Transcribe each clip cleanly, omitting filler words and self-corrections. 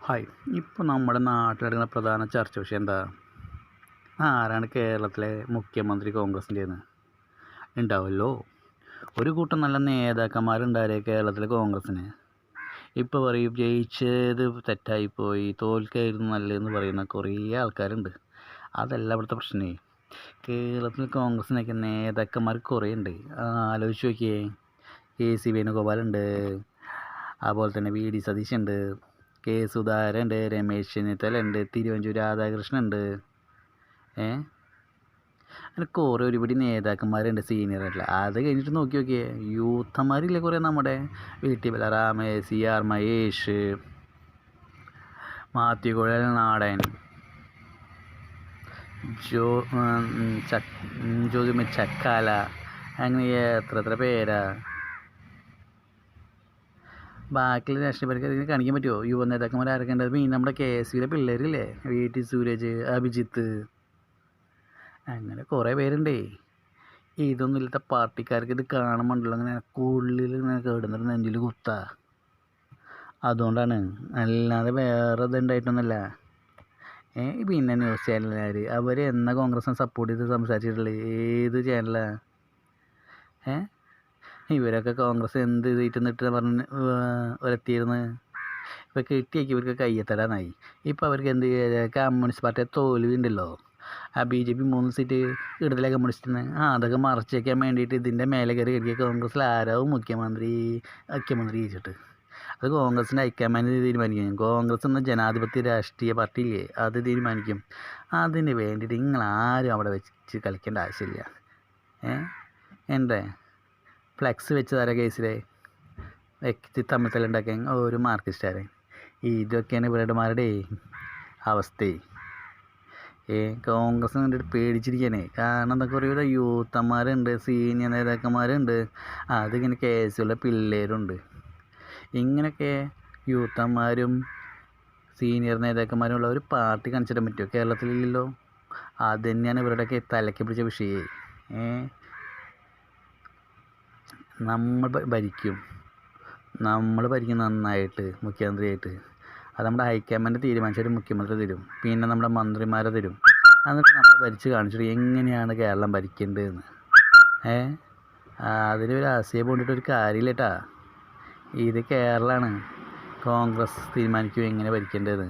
Hi. ഇപ്പോൾ നമ്മുടെ നാട്ടിൽ നടക്കുന്ന പ്രധാന ചർച്ച വിഷയം എന്താ? ആരാണ് കേരളത്തിലെ മുഖ്യമന്ത്രി കോൺഗ്രസിൻ്റെയെന്ന്? ഉണ്ടാവുമല്ലോ. ഒരു കൂട്ടം നല്ല നേതാക്കന്മാരുണ്ടായാലേ കേരളത്തിലെ കോൺഗ്രസ്സിന്. ഇപ്പോൾ പറയും ജയിച്ചത് തെറ്റായിപ്പോയി, തോൽക്കായിരുന്നു നല്ലതെന്ന് പറയുന്ന കുറേ ആൾക്കാരുണ്ട്. അതല്ല ഇവിടുത്തെ പ്രശ്നമേ. കേരളത്തിൽ കോൺഗ്രസ്സിനൊക്കെ നേതാക്കന്മാർ കുറേ ഉണ്ട്. ആലോചിച്ച് നോക്കിയേ. KC വേണുഗോപാലുണ്ട്, അതുപോലെ തന്നെ VD സതീശുണ്ട്, K സുധാകരനുണ്ട്, രമേശ് ചെന്നിത്തലയുണ്ട്, തിരുവഞ്ചൂർ രാധാകൃഷ്ണനുണ്ട്. അങ്ങനെ കുറേ ഒരുപിടി നേതാക്കന്മാരുണ്ട് സീനിയറായിട്ടുള്ള. അത് കഴിഞ്ഞിട്ട് നോക്കിയേ, യൂത്തന്മാരില്ലേ കുറേ നമ്മുടെ VT ബലറാം, CR മഹേഷ്, മാത്യു കുഴൽ നാടൻ, ജ്യോതിമ ചക്കാല, അങ്ങനെ എത്ര പേരാ. ബാക്കിയുള്ള രാഷ്ട്രീയക്കാർക്ക് ഇതിന് കാണിക്കാൻ പറ്റുമോ? യുവ നേതാക്കന്മാർ ആരൊക്കെ ഉണ്ട്? പിന്നെ നമ്മുടെ KSUവിലെ പിള്ളേരില്ലേ, VT സൂരജ്, അഭിജിത്ത്, അങ്ങനെ കുറേ പേരുണ്ടേ. ഇതൊന്നും ഇല്ലാത്ത പാർട്ടിക്കാർക്ക് ഇത് കാണുമ്പോണ്ടല്ലോ അങ്ങനെ ഉള്ളിൽ ഇങ്ങനെ കേടുന്നിട്ട് നെഞ്ചിൽ കുത്താ. അതുകൊണ്ടാണ്, അല്ലാതെ വേറെ ഇതുണ്ടായിട്ടൊന്നുമല്ല. പിന്നെ ന്യൂസ് ചാനലുകാർ അവർ എന്നാ കോൺഗ്രസിനെ സപ്പോർട്ട് ചെയ്ത് സംസാരിച്ചിട്ടുള്ളത്? ഏത് ചാനലാണ്? ഇവരൊക്കെ കോൺഗ്രസ് എന്ത് ചെയ്തിട്ട് പറഞ്ഞ് വരത്തിയിരുന്നു. ഇപ്പോൾ കിട്ടിയേക്ക് ഇവർക്ക് കയ്യെത്തടാനായി. ഇപ്പോൾ അവർക്ക് എന്ത് കമ്മ്യൂണിസ്റ്റ് പാർട്ടിയെ തോൽവിയുണ്ടല്ലോ. BJP 3 സീറ്റ് ഇടതിലെ കമ്മ്യൂണിസ്റ്റിന് അതൊക്കെ മറച്ചു വയ്ക്കാൻ വേണ്ടിയിട്ട് ഇതിൻ്റെ മേലെ കയറി കയറിയ കോൺഗ്രസ്സിൽ ആരാവും മുഖ്യമന്ത്രി ചോദിച്ചിട്ട്. അത് കോൺഗ്രസിൻ്റെ ഹൈക്കമാൻഡ് തീരുമാനിക്കും. കോൺഗ്രസ് എന്ന ജനാധിപത്യ രാഷ്ട്രീയ പാർട്ടിയില്ലേ, അത് തീരുമാനിക്കും. അതിന് വേണ്ടിയിട്ട് നിങ്ങളാരും അവിടെ വെച്ച് കളിക്കേണ്ട ആവശ്യമില്ല. എൻ്റെ ഫ്ലെക്സ് വെച്ച് തരാം കേസിലെ വ്യക്തി തമ്മിൽ തല്ലുണ്ടാക്കാൻ ഒരു മാർക്കിസ്റ്റുകാരൻ. ഇതൊക്കെയാണ് ഇവരുടെമാരുടെ അവസ്ഥ. കോൺഗ്രസിന് വേണ്ടിയിട്ട് പേടിച്ചിരിക്കാനേ. കാരണം എന്തൊക്കെ പറയുക, യൂത്തന്മാരുണ്ട്, സീനിയർ നേതാക്കന്മാരുണ്ട്, അതിങ്ങനെ കേസുള്ള പിള്ളേരുണ്ട്. ഇങ്ങനെയൊക്കെ യൂത്തന്മാരും സീനിയർ നേതാക്കന്മാരും ഉള്ള ഒരു പാർട്ടി കാണിച്ചിടാൻ പറ്റുമോ? കേരളത്തിലില്ലല്ലോ. അത് തന്നെയാണ് ഇവരുടെയൊക്കെ തലയ്ക്ക് പിടിച്ച വിഷയം. നമ്മൾ ഭരിക്കും നന്നായിട്ട് മുഖ്യമന്ത്രിയായിട്ട്. അത് നമ്മുടെ ഹൈക്കമാൻഡ് തീരുമാനിച്ചൊരു മുഖ്യമന്ത്രി തരും, പിന്നെ നമ്മുടെ മന്ത്രിമാരെ തരും. എന്നിട്ട് നമ്മൾ ഭരിച്ച് കാണിച്ചിട്ട് എങ്ങനെയാണ് കേരളം ഭരിക്കേണ്ടതെന്ന്. അതിനൊരു ആശയം കൊണ്ടിട്ട് ഒരു കാര്യമില്ല കേട്ടാ. ഇത് കേരളമാണ്. കോൺഗ്രസ് തീരുമാനിക്കും എങ്ങനെ ഭരിക്കേണ്ടതെന്ന്.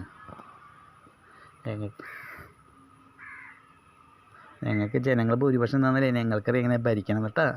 ഞങ്ങൾക്ക് ജനങ്ങൾ ഭൂരിപക്ഷം തന്നാലേ ഞങ്ങൾക്കറിയാം എങ്ങനെ ഭരിക്കണം കേട്ടാ.